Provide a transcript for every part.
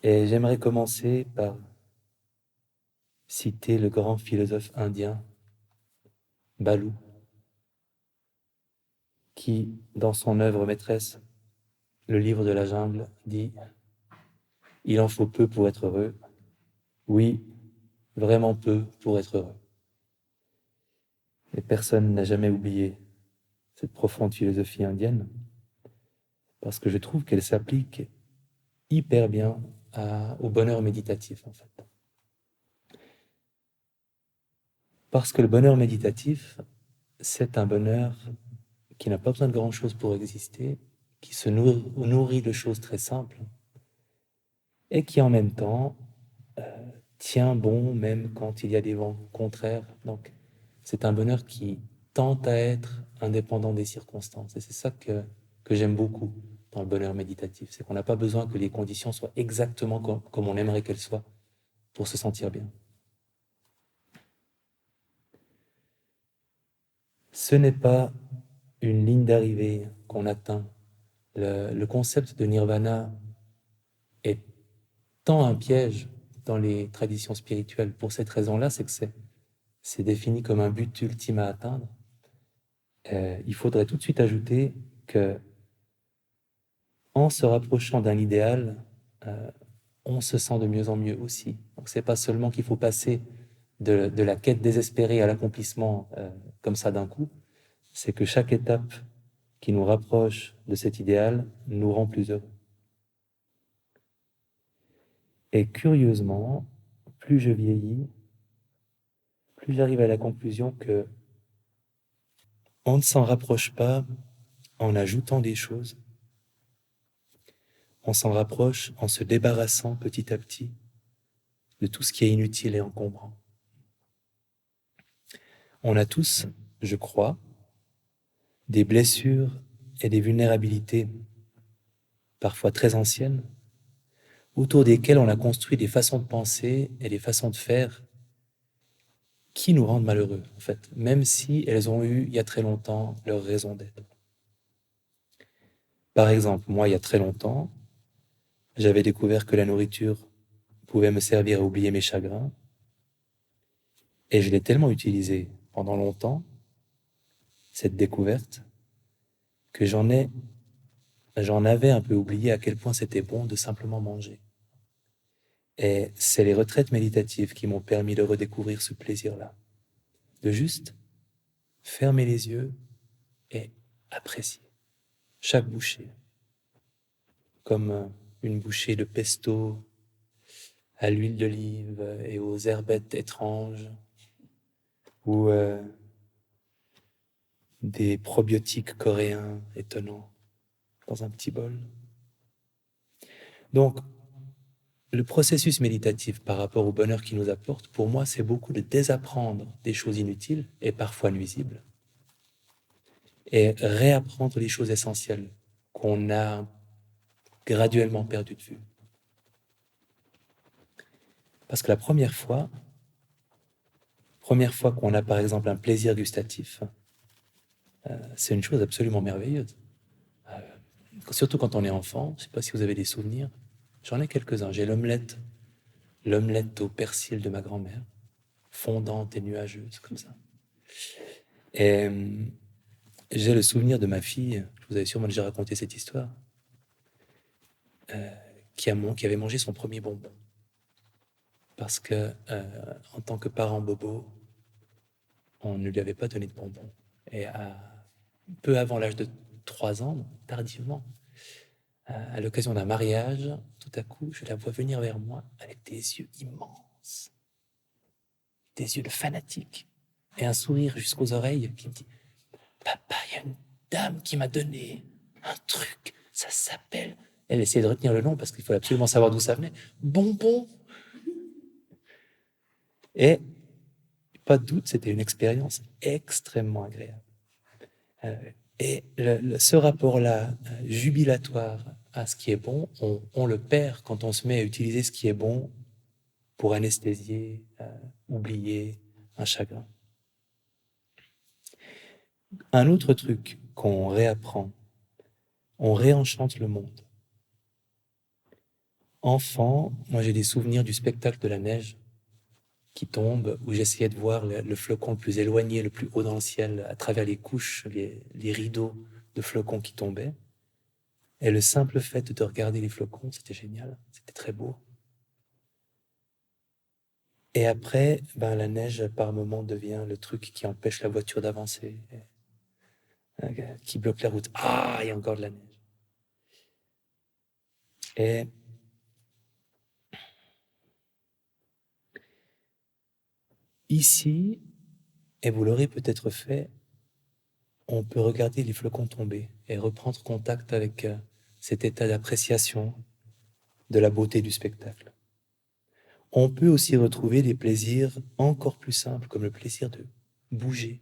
Et j'aimerais commencer par citer le grand philosophe indien, Balu, qui, dans son œuvre maîtresse, le livre de la jungle, dit « Il en faut peu pour être heureux. Oui, vraiment peu pour être heureux. » Et personne n'a jamais oublié cette profonde philosophie indienne, parce que je trouve qu'elle s'applique hyper bien au bonheur méditatif, en fait. Parce que le bonheur méditatif, c'est un bonheur qui n'a pas besoin de grand-chose pour exister, qui se nourrit de choses très simples, et qui en même temps tient bon même quand il y a des vents contraires. Donc, c'est un bonheur qui tente à être indépendant des circonstances. Et c'est ça que j'aime beaucoup dans le bonheur méditatif. C'est qu'on n'a pas besoin que les conditions soient exactement comme on aimerait qu'elles soient pour se sentir bien. Ce n'est pas une ligne d'arrivée qu'on atteint. Le concept de nirvana est tant un piège dans les traditions spirituelles. Pour cette raison-là, c'est que c'est défini comme un but ultime à atteindre. Il faudrait tout de suite ajouter que, en se rapprochant d'un idéal, on se sent de mieux en mieux aussi. Donc, c'est pas seulement qu'il faut passer de la quête désespérée à l'accomplissement comme ça d'un coup, c'est que chaque étape qui nous rapproche de cet idéal nous rend plus heureux. Et curieusement, plus je vieillis, plus j'arrive à la conclusion que on ne s'en rapproche pas en ajoutant des choses, on s'en rapproche en se débarrassant petit à petit de tout ce qui est inutile et encombrant. On a tous, je crois, des blessures et des vulnérabilités, parfois très anciennes, autour desquelles on a construit des façons de penser et des façons de faire qui nous rendent malheureux, en fait, même si elles ont eu, il y a très longtemps, leur raison d'être. Par exemple, moi, il y a très longtemps, j'avais découvert que la nourriture pouvait me servir à oublier mes chagrins, et je l'ai tellement utilisée pendant longtemps, cette découverte, que j'en avais un peu oublié à quel point c'était bon de simplement manger. Et c'est les retraites méditatives qui m'ont permis de redécouvrir ce plaisir-là, de juste fermer les yeux et apprécier chaque bouchée, comme une bouchée de pesto à l'huile d'olive et aux herbettes étranges, ou des probiotiques coréens étonnants dans un petit bol. Donc, le processus méditatif par rapport au bonheur qu'il nous apporte, pour moi, c'est beaucoup de désapprendre des choses inutiles et parfois nuisibles, et réapprendre les choses essentielles qu'on a graduellement perdues de vue. Parce que la première fois qu'on a par exemple un plaisir gustatif, c'est une chose absolument merveilleuse. Surtout quand on est enfant, je ne sais pas si vous avez des souvenirs, j'en ai quelques-uns. J'ai l'omelette au persil de ma grand-mère, fondante et nuageuse comme ça. Et j'ai le souvenir de ma fille, je vous avais sûrement déjà raconté cette histoire, qui avait mangé son premier bonbon. Parce que, en tant que parent bobo, on ne lui avait pas donné de bonbons. Et peu avant l'âge de 3 ans, tardivement, à l'occasion d'un mariage, tout à coup, je la vois venir vers moi avec des yeux immenses, des yeux de fanatique, et un sourire jusqu'aux oreilles qui me dit « Papa, il y a une dame qui m'a donné un truc, ça s'appelle... » Elle essayait de retenir le nom parce qu'il fallait absolument savoir d'où ça venait. « Bonbon !» Et, pas de doute, c'était une expérience extrêmement agréable. Et ce rapport-là, jubilatoire à ce qui est bon, on le perd quand on se met à utiliser ce qui est bon pour anesthésier, oublier un chagrin. Un autre truc qu'on réapprend, on réenchante le monde. Enfant, moi j'ai des souvenirs du spectacle de la neige qui tombe, où j'essayais de voir le flocon le plus éloigné, le plus haut dans le ciel, à travers les couches, les rideaux de flocons qui tombaient. Et le simple fait de regarder les flocons, c'était génial, c'était très beau. Et après, ben, la neige, par moments, devient le truc qui empêche la voiture d'avancer, qui bloque la route. Ah, il y a encore de la neige. Et ici, et vous l'aurez peut-être fait, on peut regarder les flocons tomber et reprendre contact avec cet état d'appréciation de la beauté du spectacle. On peut aussi retrouver des plaisirs encore plus simples, comme le plaisir de bouger.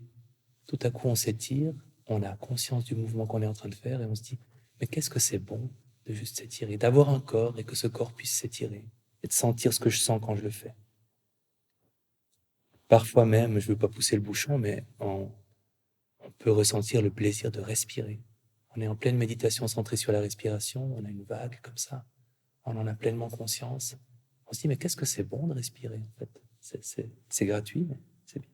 Tout à coup, on s'étire, on a conscience du mouvement qu'on est en train de faire et on se dit, mais qu'est-ce que c'est bon de juste s'étirer, d'avoir un corps et que ce corps puisse s'étirer et de sentir ce que je sens quand je le fais. Parfois même, je ne veux pas pousser le bouchon, mais on peut ressentir le plaisir de respirer. On est en pleine méditation centrée sur la respiration, on a une vague comme ça, on en a pleinement conscience. On se dit, mais qu'est-ce que c'est bon de respirer en fait. C'est gratuit, mais c'est bien.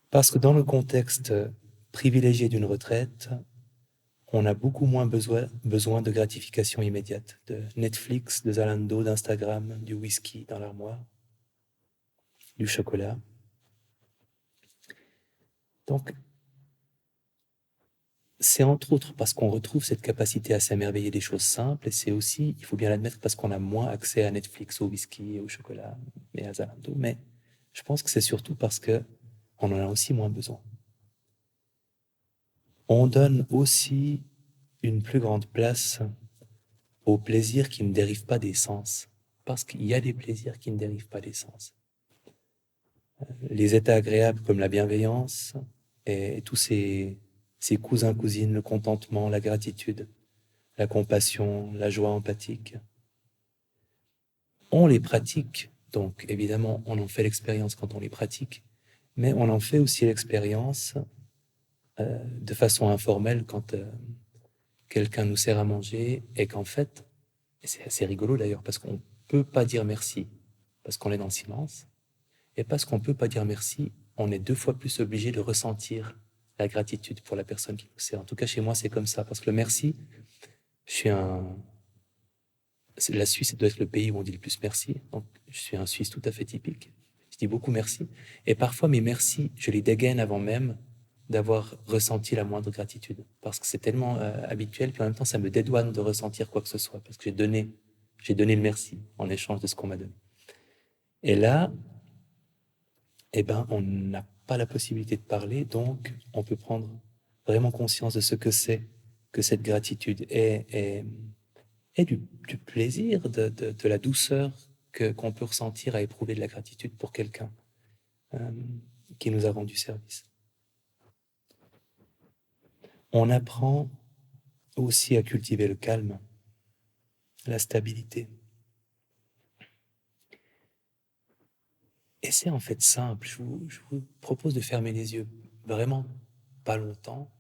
Parce que dans le contexte privilégié d'une retraite, on a beaucoup moins besoin de gratification immédiate, de Netflix, de Zalando, d'Instagram, du whisky dans l'armoire, du chocolat. Donc, c'est entre autres parce qu'on retrouve cette capacité à s'émerveiller des choses simples, et c'est aussi, il faut bien l'admettre, parce qu'on a moins accès à Netflix, au whisky, au chocolat et à Zalando. Mais je pense que c'est surtout parce que on en a aussi moins besoin. On donne aussi une plus grande place aux plaisirs qui ne dérivent pas des sens, parce qu'il y a des plaisirs qui ne dérivent pas des sens. Les états agréables comme la bienveillance et tous ces cousins-cousines, le contentement, la gratitude, la compassion, la joie empathique, on les pratique, donc évidemment on en fait l'expérience quand on les pratique, mais on en fait aussi l'expérience de façon informelle quand quelqu'un nous sert à manger et qu'en fait, et c'est assez rigolo d'ailleurs parce qu'on ne peut pas dire merci parce qu'on est dans le silence, et parce qu'on ne peut pas dire merci, on est 2 fois plus obligé de ressentir la gratitude pour la personne qui nous sert. En tout cas, chez moi, c'est comme ça. Parce que le merci, je suis un... La Suisse doit être le pays où on dit le plus merci. Donc, je suis un Suisse tout à fait typique. Je dis beaucoup merci. Et parfois, mes merci, je les dégaine avant même d'avoir ressenti la moindre gratitude. Parce que c'est tellement habituel, puis en même temps, ça me dédouane de ressentir quoi que ce soit. Parce que j'ai donné le merci en échange de ce qu'on m'a donné. Et là, eh ben, on n'a pas la possibilité de parler, donc on peut prendre vraiment conscience de ce que c'est que cette gratitude et du plaisir, de la douceur qu'on peut ressentir à éprouver de la gratitude pour quelqu'un euh, qui nous a rendu service. On apprend aussi à cultiver le calme, la stabilité. Et c'est en fait simple. Je vous propose de fermer les yeux vraiment pas longtemps.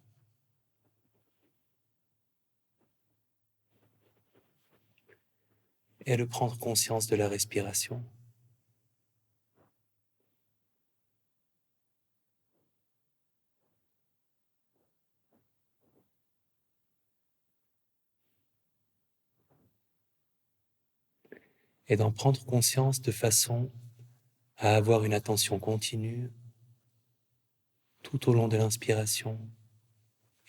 Et de prendre conscience de la respiration. Et d'en prendre conscience de façon à avoir une attention continue tout au long de l'inspiration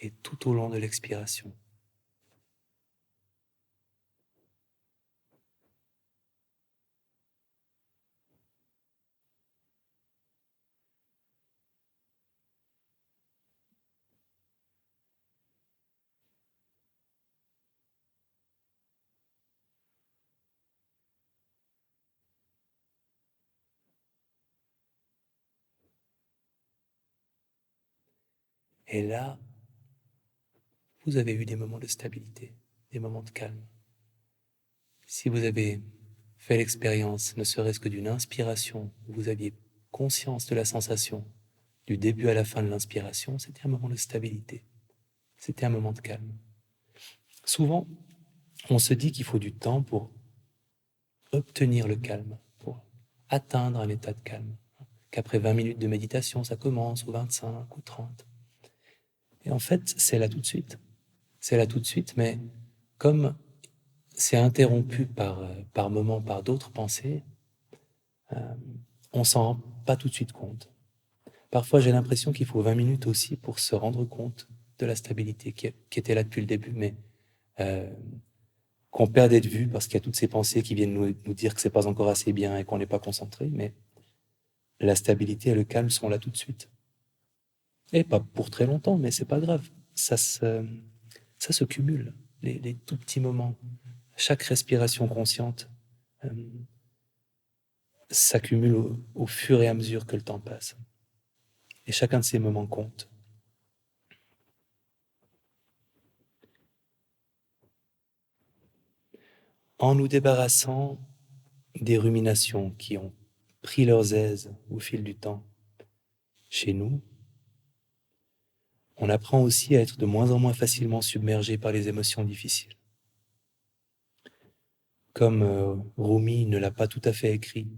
et tout au long de l'expiration. Et là, vous avez eu des moments de stabilité, des moments de calme. Si vous avez fait l'expérience, ne serait-ce que d'une inspiration, où vous aviez conscience de la sensation du début à la fin de l'inspiration, c'était un moment de stabilité, c'était un moment de calme. Souvent, on se dit qu'il faut du temps pour obtenir le calme, pour atteindre un état de calme. Qu'après 20 minutes de méditation, ça commence, ou 25, ou 30. Et en fait, c'est là tout de suite. C'est là tout de suite, mais comme c'est interrompu par moments, par d'autres pensées, on s'en rend pas tout de suite compte. Parfois, j'ai l'impression qu'il faut 20 minutes aussi pour se rendre compte de la stabilité qui était là depuis le début, mais qu'on perdait de vue parce qu'il y a toutes ces pensées qui viennent nous dire que c'est pas encore assez bien et qu'on n'est pas concentré, mais la stabilité et le calme sont là tout de suite. Et pas pour très longtemps, mais c'est pas grave. Ça se cumule, les tout petits moments. Chaque respiration consciente s'accumule au fur et à mesure que le temps passe. Et chacun de ces moments compte. En nous débarrassant des ruminations qui ont pris leurs aises au fil du temps chez nous, on apprend aussi à être de moins en moins facilement submergé par les émotions difficiles. Comme Rumi ne l'a pas tout à fait écrit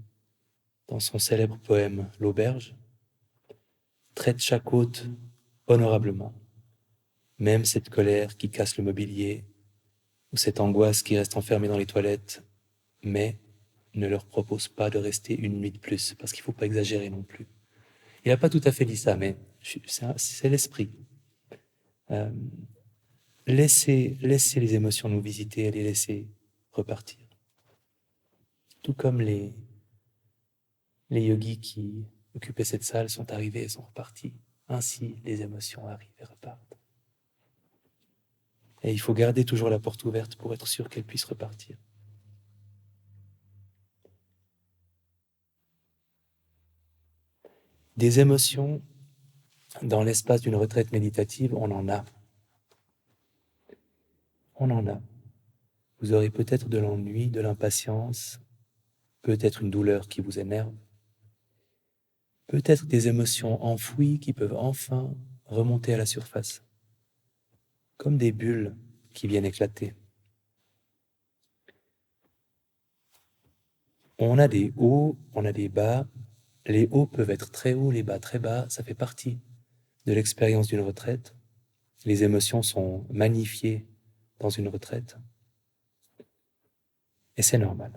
dans son célèbre poème L'Auberge, traite chaque hôte honorablement, même cette colère qui casse le mobilier ou cette angoisse qui reste enfermée dans les toilettes, mais ne leur propose pas de rester une nuit de plus, parce qu'il ne faut pas exagérer non plus. Il n'a pas tout à fait dit ça, mais c'est l'esprit. Laissez les émotions nous visiter et les laisser repartir. Tout comme les yogis qui occupaient cette salle sont arrivés et sont repartis. Ainsi, les émotions arrivent et repartent. Et il faut garder toujours la porte ouverte pour être sûr qu'elles puissent repartir. Des émotions, dans l'espace d'une retraite méditative, on en a. On en a. Vous aurez peut-être de l'ennui, de l'impatience, peut-être une douleur qui vous énerve, peut-être des émotions enfouies qui peuvent enfin remonter à la surface, comme des bulles qui viennent éclater. On a des hauts, on a des bas. Les hauts peuvent être très hauts, les bas très bas. Ça fait partie de l'expérience d'une retraite. Les émotions sont magnifiées dans une retraite. Et c'est normal.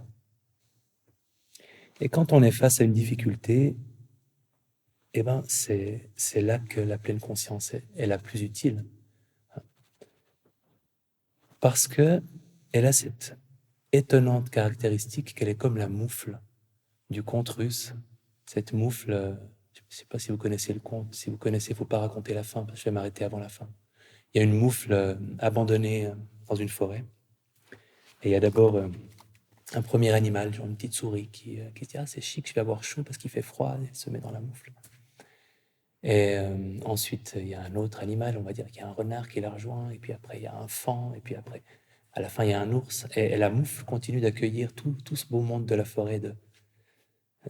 Et quand on est face à une difficulté, eh ben c'est là que la pleine conscience est la plus utile. Parce que elle a cette étonnante caractéristique qu'elle est comme la moufle du conte russe. Cette moufle, je ne sais pas si vous connaissez le conte, si vous connaissez, il ne faut pas raconter la fin, parce que je vais m'arrêter avant la fin. Il y a une moufle abandonnée dans une forêt. Et il y a d'abord un premier animal, genre une petite souris, qui se dit « Ah, c'est chic, je vais avoir chaud parce qu'il fait froid », et elle se met dans la moufle. Et ensuite, il y a un autre animal, on va dire qu'il y a un renard qui la rejoint, et puis après, il y a un faon, et puis après, à la fin, il y a un ours. Et la moufle continue d'accueillir tout ce beau monde de la forêt,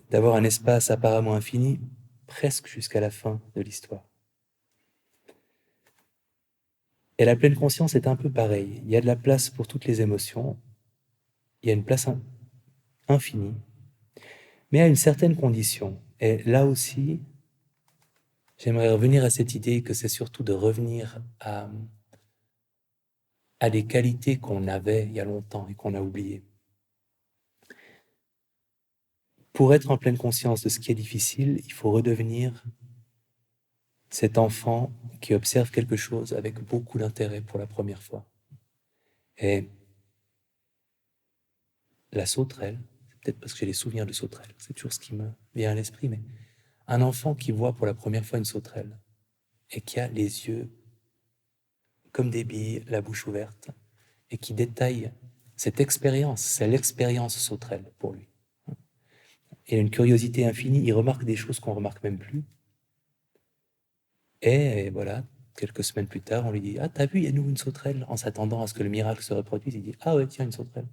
d'avoir un espace apparemment infini, presque jusqu'à la fin de l'histoire. Et la pleine conscience est un peu pareil. Il y a de la place pour toutes les émotions, il y a une place infinie, mais à une certaine condition. Et là aussi, j'aimerais revenir à cette idée que c'est surtout de revenir à des qualités qu'on avait il y a longtemps et qu'on a oubliées. Pour être en pleine conscience de ce qui est difficile, il faut redevenir cet enfant qui observe quelque chose avec beaucoup d'intérêt pour la première fois. Et la sauterelle, c'est peut-être parce que j'ai les souvenirs de sauterelle, c'est toujours ce qui me vient à l'esprit, mais un enfant qui voit pour la première fois une sauterelle et qui a les yeux comme des billes, la bouche ouverte, et qui détaille cette expérience, c'est l'expérience sauterelle pour lui. Il a une curiosité infinie, il remarque des choses qu'on ne remarque même plus. Et voilà, quelques semaines plus tard, on lui dit « Ah, t'as vu, il y a nous une sauterelle ?» En s'attendant à ce que le miracle se reproduise, il dit « Ah ouais, tiens, une sauterelle. »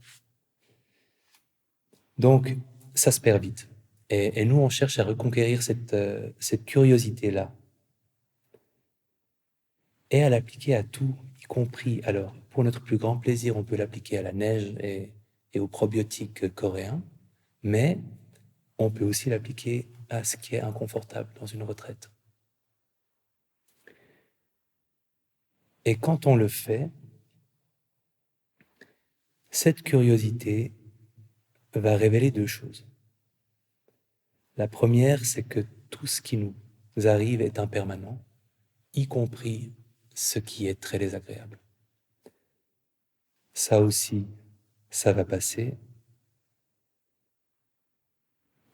Donc, ça se perd vite. Et nous, on cherche à reconquérir cette curiosité-là et à l'appliquer à tout, y compris, alors, pour notre plus grand plaisir, on peut l'appliquer à la neige et aux probiotiques coréens, mais on peut aussi l'appliquer à ce qui est inconfortable dans une retraite. Et quand on le fait, cette curiosité va révéler deux choses. La première, c'est que tout ce qui nous arrive est impermanent, y compris ce qui est très désagréable. Ça aussi, ça va passer.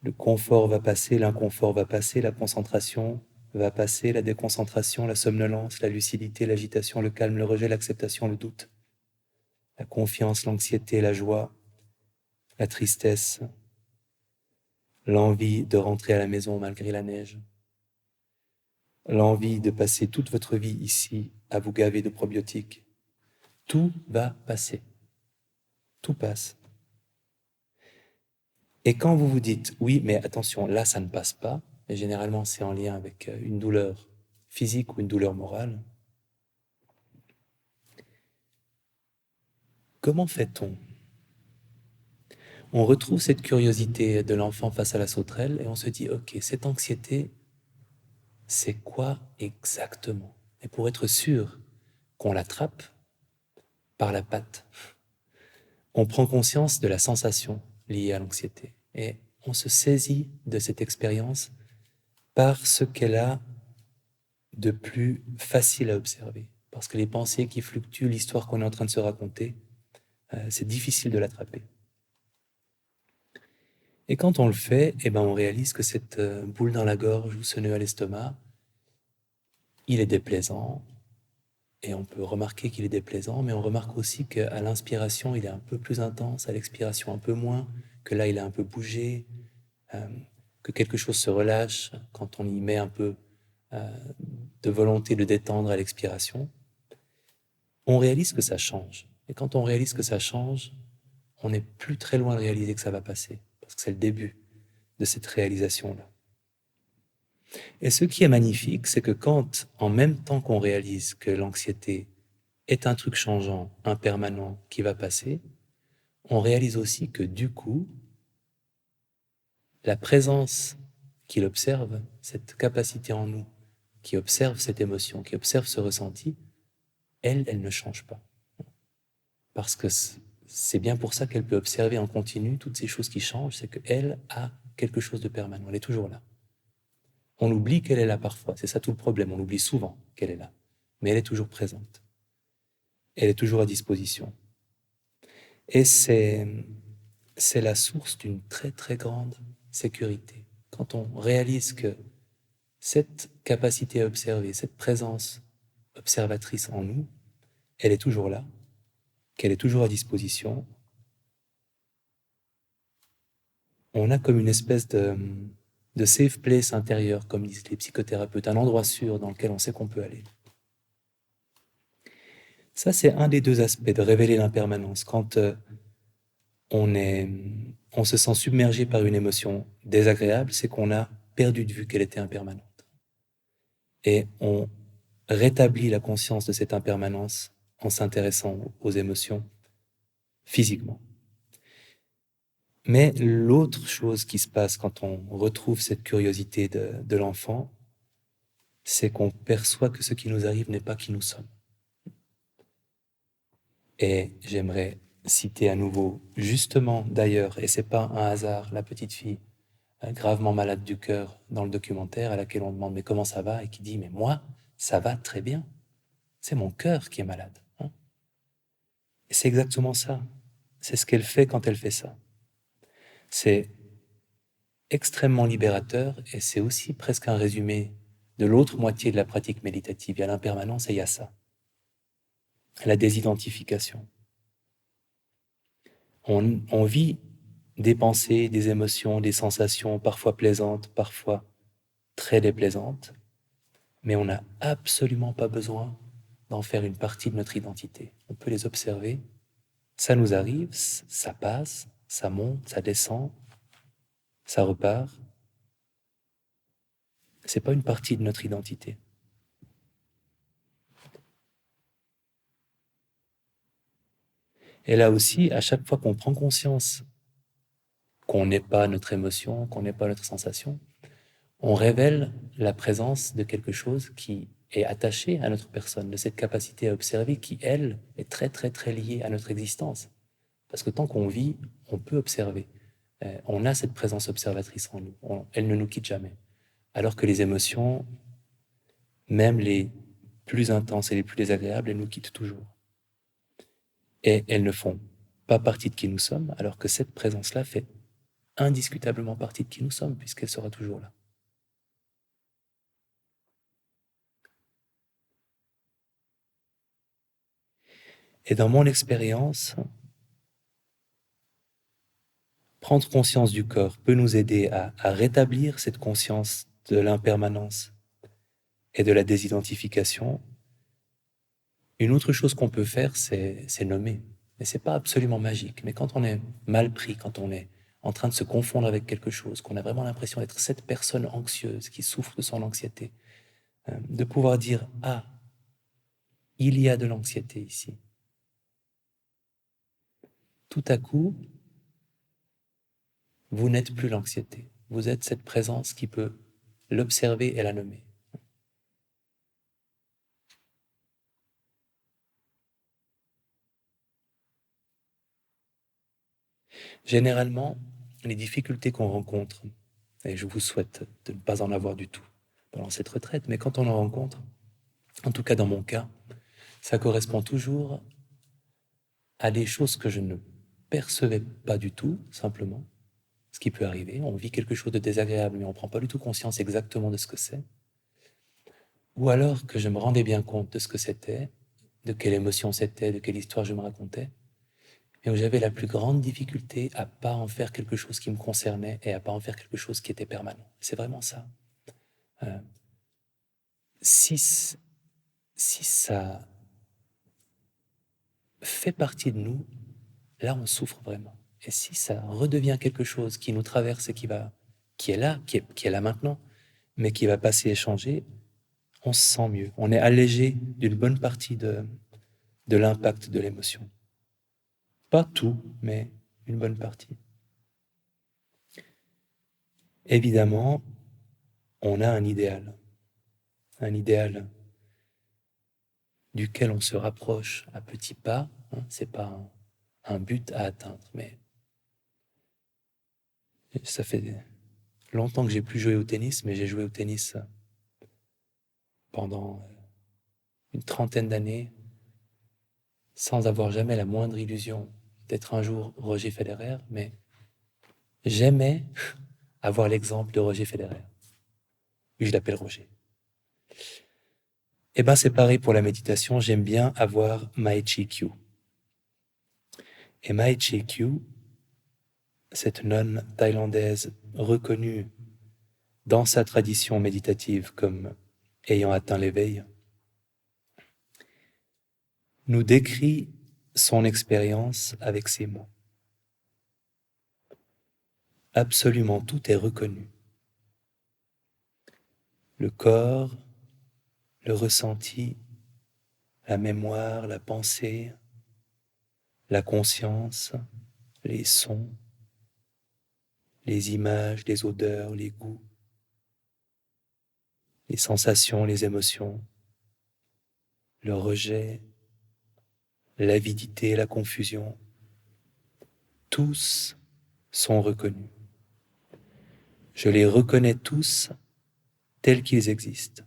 Le confort va passer, l'inconfort va passer, la concentration va passer, la déconcentration, la somnolence, la lucidité, l'agitation, le calme, le rejet, l'acceptation, le doute, la confiance, l'anxiété, la joie, la tristesse, l'envie de rentrer à la maison malgré la neige, l'envie de passer toute votre vie ici à vous gaver de probiotiques. Tout va passer. Tout passe. Et quand vous vous dites, oui, mais attention, là, ça ne passe pas, et généralement, c'est en lien avec une douleur physique ou une douleur morale, comment fait-on? On retrouve cette curiosité de l'enfant face à la sauterelle et on se dit, ok, cette anxiété, c'est quoi exactement? Et pour être sûr qu'on l'attrape par la patte, on prend conscience de la sensation liée à l'anxiété et on se saisit de cette expérience par ce qu'elle a de plus facile à observer. Parce que les pensées qui fluctuent, l'histoire qu'on est en train de se raconter, c'est difficile de l'attraper. Et quand on le fait, eh ben on réalise que cette boule dans la gorge ou ce nœud à l'estomac, il est déplaisant, et on peut remarquer qu'il est déplaisant, mais on remarque aussi qu'à l'inspiration, il est un peu plus intense, à l'expiration un peu moins, que là, il a un peu bougé, que quelque chose se relâche quand on y met un peu de volonté de détendre à l'expiration. On réalise que ça change. Et quand on réalise que ça change, on n'est plus très loin de réaliser que ça va passer, parce que c'est le début de cette réalisation-là. Et ce qui est magnifique, c'est que quand, en même temps qu'on réalise que l'anxiété est un truc changeant, impermanent, qui va passer, on réalise aussi que du coup, la présence qu'il observe, cette capacité en nous, qui observe cette émotion, qui observe ce ressenti, elle ne change pas. Parce que c'est bien pour ça qu'elle peut observer en continu toutes ces choses qui changent, c'est qu'elle a quelque chose de permanent, elle est toujours là. On oublie qu'elle est là parfois, c'est ça tout le problème, on oublie souvent qu'elle est là, mais elle est toujours présente. Elle est toujours à disposition. Et c'est la source d'une très très grande sécurité. Quand on réalise que cette capacité à observer, cette présence observatrice en nous, elle est toujours là, qu'elle est toujours à disposition, on a comme une espèce de safe place intérieur, comme disent les psychothérapeutes, un endroit sûr dans lequel on sait qu'on peut aller. Ça, c'est un des deux aspects de révéler l'impermanence. Quand on se sent submergé par une émotion désagréable, c'est qu'on a perdu de vue qu'elle était impermanente. Et on rétablit la conscience de cette impermanence en s'intéressant aux émotions physiquement. Mais l'autre chose qui se passe quand on retrouve cette curiosité de l'enfant, c'est qu'on perçoit que ce qui nous arrive n'est pas qui nous sommes. Et j'aimerais citer à nouveau, justement d'ailleurs, et c'est pas un hasard, la petite fille gravement malade du cœur dans le documentaire à laquelle on demande mais comment ça va et qui dit mais moi ça va très bien, c'est mon cœur qui est malade. Hein. Et c'est exactement ça, c'est ce qu'elle fait quand elle fait ça. C'est extrêmement libérateur et c'est aussi presque un résumé de l'autre moitié de la pratique méditative. Il y a l'impermanence et il y a ça, la désidentification. On vit des pensées, des émotions, des sensations parfois plaisantes, parfois très déplaisantes, mais on n'a absolument pas besoin d'en faire une partie de notre identité. On peut les observer, ça nous arrive, ça passe, ça monte, ça descend, ça repart. C'est pas une partie de notre identité. Et là aussi, à chaque fois qu'on prend conscience qu'on n'est pas notre émotion, qu'on n'est pas notre sensation, on révèle la présence de quelque chose qui est attaché à notre personne, de cette capacité à observer qui, elle, est très très très liée à notre existence. Parce que tant qu'on vit, on peut observer. On a cette présence observatrice en nous. Elle ne nous quitte jamais. Alors que les émotions, même les plus intenses et les plus désagréables, elles nous quittent toujours. Et elles ne font pas partie de qui nous sommes, alors que cette présence-là fait indiscutablement partie de qui nous sommes, puisqu'elle sera toujours là. Et dans mon expérience, prendre conscience du corps peut nous aider à rétablir cette conscience de l'impermanence et de la désidentification. Une autre chose qu'on peut faire, c'est nommer. Mais c'est pas absolument magique. Mais quand on est mal pris, quand on est en train de se confondre avec quelque chose, qu'on a vraiment l'impression d'être cette personne anxieuse qui souffre de son anxiété, de pouvoir dire « Ah, il y a de l'anxiété ici ». Tout à coup, vous n'êtes plus l'anxiété. Vous êtes cette présence qui peut l'observer et la nommer. Généralement, les difficultés qu'on rencontre, et je vous souhaite de ne pas en avoir du tout pendant cette retraite, mais quand on en rencontre, en tout cas dans mon cas, ça correspond toujours à des choses que je ne percevais pas du tout, simplement. Ce qui peut arriver, on vit quelque chose de désagréable, mais on ne prend pas du tout conscience exactement de ce que c'est. Ou alors que je me rendais bien compte de ce que c'était, de quelle émotion c'était, de quelle histoire je me racontais, mais où j'avais la plus grande difficulté à pas en faire quelque chose qui me concernait et à pas en faire quelque chose qui était permanent. C'est vraiment ça. Euh, si, si ça fait partie de nous, là on souffre vraiment. Et si ça redevient quelque chose qui nous traverse et qui est là, qui est là maintenant, mais qui va passer et changer, on se sent mieux. On est allégé d'une bonne partie de l'impact de l'émotion. Pas tout, mais une bonne partie. Évidemment, on a un idéal duquel on se rapproche à petits pas. Hein, c'est pas un but à atteindre, mais ça fait longtemps que j'ai plus joué au tennis, mais j'ai joué au tennis pendant une trentaine d'années, sans avoir jamais la moindre illusion d'être un jour Roger Federer, mais j'aimais avoir l'exemple de Roger Federer. Oui, je l'appelle Roger. Eh ben, c'est pareil pour la méditation, j'aime bien avoir Mae Chi Kyu. Et Mae Chi Kyu, cette nonne thaïlandaise reconnue dans sa tradition méditative comme ayant atteint l'éveil, nous décrit son expérience avec ces mots. Absolument tout est reconnu. Le corps, le ressenti, la mémoire, la pensée, la conscience, les sons, les images, les odeurs, les goûts, les sensations, les émotions, le rejet, l'avidité, la confusion, tous sont reconnus. Je les reconnais tous tels qu'ils existent,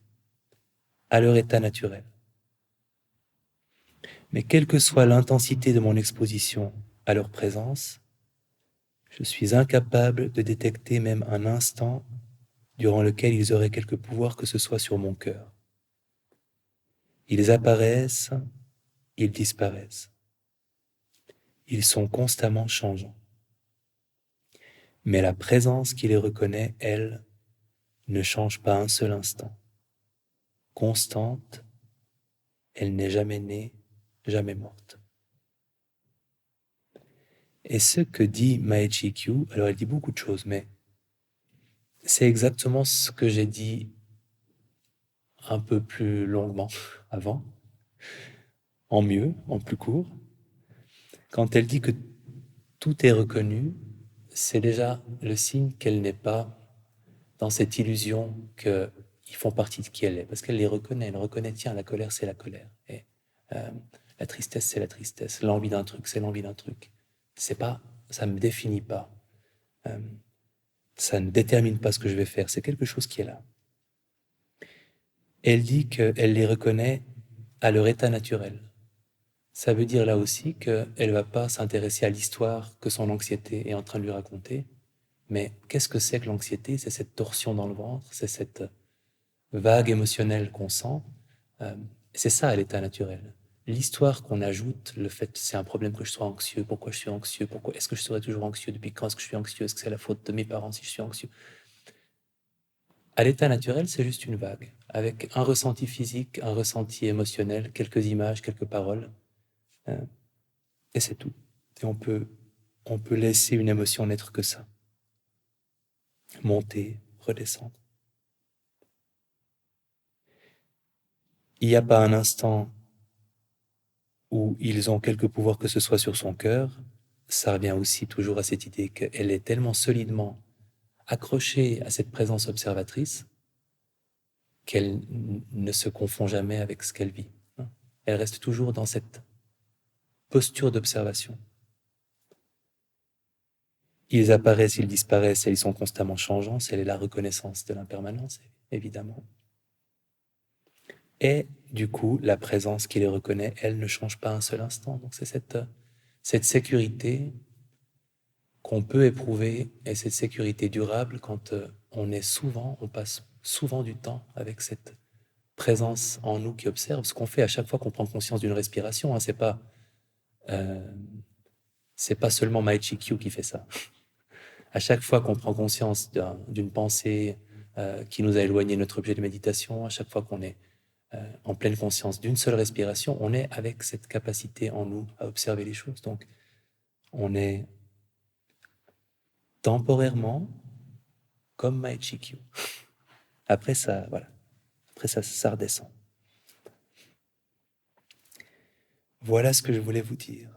à leur état naturel. Mais quelle que soit l'intensité de mon exposition à leur présence, je suis incapable de détecter même un instant durant lequel ils auraient quelque pouvoir que ce soit sur mon cœur. Ils apparaissent, ils disparaissent. Ils sont constamment changeants. Mais la présence qui les reconnaît, elle, ne change pas un seul instant. Constante, elle n'est jamais née, jamais morte. Et ce que dit Mae Chi Kyu, alors elle dit beaucoup de choses, mais c'est exactement ce que j'ai dit un peu plus longuement avant, en mieux, en plus court. Quand elle dit que tout est reconnu, c'est déjà le signe qu'elle n'est pas dans cette illusion qu'ils font partie de qui elle est, parce qu'elle les reconnaît, elle reconnaît, tiens, la colère, c'est la colère, et la tristesse, c'est la tristesse, l'envie d'un truc, c'est l'envie d'un truc. C'est pas, ça me définit pas, euh, ça ne détermine pas ce que je vais faire, c'est quelque chose qui est là. Elle dit qu'elle les reconnaît à leur état naturel. Ça veut dire là aussi qu'elle ne va pas s'intéresser à l'histoire que son anxiété est en train de lui raconter, mais qu'est-ce que c'est que l'anxiété? C'est cette torsion dans le ventre, c'est cette vague émotionnelle qu'on sent. Euh, c'est ça l'état naturel. L'histoire qu'on ajoute, le fait c'est un problème que je sois anxieux, pourquoi je suis anxieux, pourquoi est-ce que je serai toujours anxieux, depuis quand est-ce que je suis anxieux, est-ce que c'est la faute de mes parents si je suis anxieux? À l'état naturel, c'est juste une vague, avec un ressenti physique, un ressenti émotionnel, quelques images, quelques paroles, euh, et c'est tout. Et on peut laisser une émotion n'être que ça, monter, redescendre. Il n'y a pas un instant où ils ont quelque pouvoir que ce soit sur son cœur. Ça revient aussi toujours à cette idée qu'elle est tellement solidement accrochée à cette présence observatrice qu'elle ne se confond jamais avec ce qu'elle vit. Elle reste toujours dans cette posture d'observation. Ils apparaissent, ils disparaissent et ils sont constamment changeants. C'est la reconnaissance de l'impermanence, évidemment. Et du coup, la présence qui les reconnaît, elle ne change pas un seul instant. Donc c'est cette sécurité qu'on peut éprouver et cette sécurité durable quand on passe souvent du temps avec cette présence en nous qui observe. Ce qu'on fait à chaque fois qu'on prend conscience d'une respiration, hein, euh, c'est pas seulement Mai Chi qui fait ça. À chaque fois qu'on prend conscience d'une pensée qui nous a éloigné de notre objet de méditation, à chaque fois qu'on est en pleine conscience d'une seule respiration, on est avec cette capacité en nous à observer les choses. Donc, on est temporairement comme Mai Chi. Après ça, voilà. Après ça redescend. Voilà ce que je voulais vous dire.